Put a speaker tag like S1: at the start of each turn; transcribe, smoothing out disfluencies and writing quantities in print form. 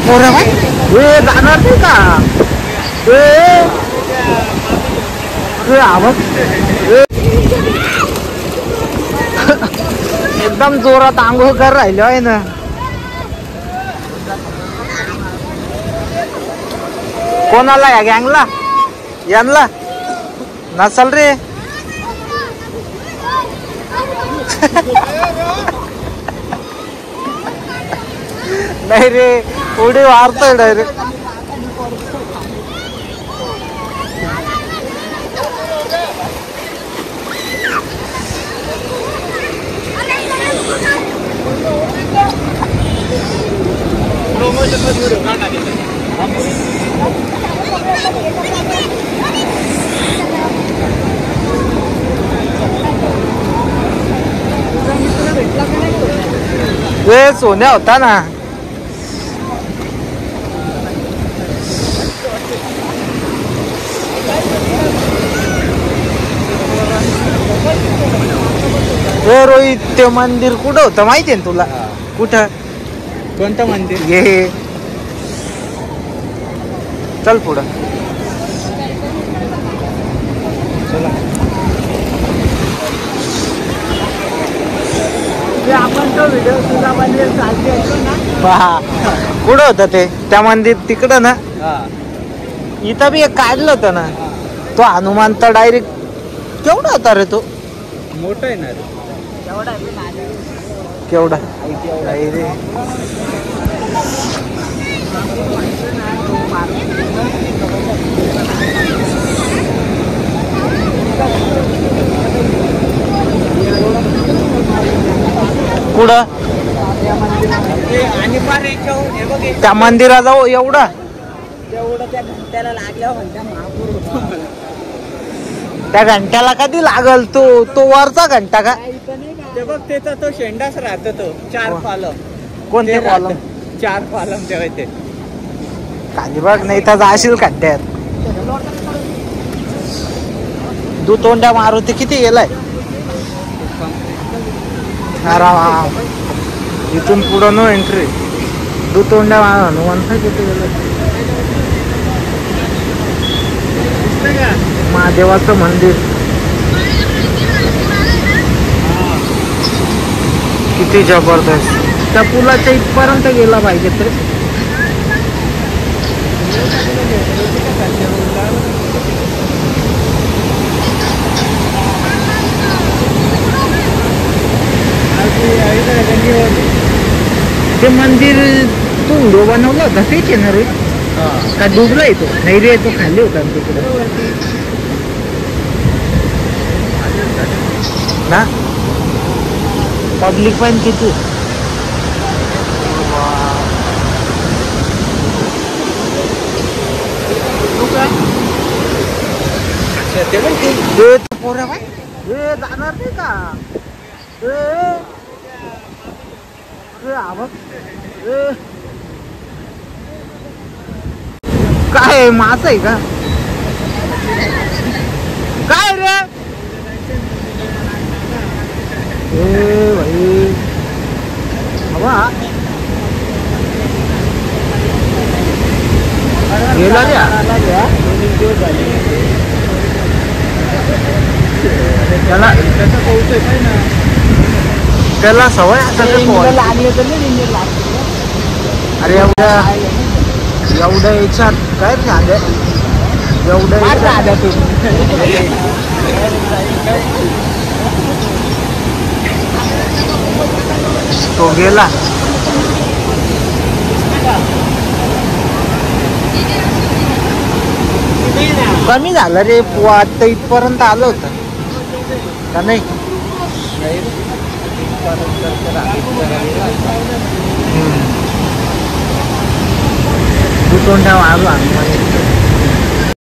S1: पोरा जाणार नाही का आवाज एकदम जोरात आंघोळ कर राहिलो आहे ना. कोणाला या गँगला यांना नसल रे. नाही रे उडी मारतोय डायरेक्ट. वे सोन्या होता ना. रोहित ते मंदिर कुठं होतं माहितीये ना तुला? कुठं?
S2: कोणतं मंदिर?
S1: हे चल पुढं.
S2: आपण तो व्हिडिओ तुझा मंदिर चालते
S1: पहा कुठं होतं ते त्या मंदिर तिकडं ना. इथं बी एक काढलं होतं ना तो हनुमान तर डायरेक्ट केवढा होता रे तो?
S2: मोठं आहे ना रे.
S1: केवढा नाही रे. कुठं
S2: आणि फार
S1: त्या मंदिराजवळ एवढा
S2: तेवढं त्या घंट्याला लागल्यावर म्हणता महापूर.
S1: त्या घंट्याला कधी लागल? तो वरचा घंटा का?
S2: ते बघ त्याचा तो शेंडाच राहतो तो. 4 कॉलम.
S1: कोणते कॉलम?
S2: 4 कॉलम ठेवायचे
S1: खाली बघ नाही तर जाशील खड्ड्यात. दुतोंड्या मारुती किती गेलाय? इथून पुढं नो एंट्री. दुतोंड्या हनुमंत किती गेलाय? महादेवाचं मंदिर किती जबरदस्त. त्या पुलाच्या इथपर्यंत गेला पाहिजे तर. ते मंदिर तू व्हिडिओ बनवला होता तेच आहे ना रे? का डुबला येतो? नाही रे तो खाली होता तिकडे ना. पब्लिक पण किती. पोरा जाणार नाही का? आवाज काय मासा आहे का काय रे? भाई हवा गेला त्याला सवय आता लागले तर नाही. अरे एवढ्या याच्यात काय झालं? एवढ्या तो गेला. कमी झालं रे. आता इथपर्यंत आलं होतं का नाही? दुतोंड्या मारू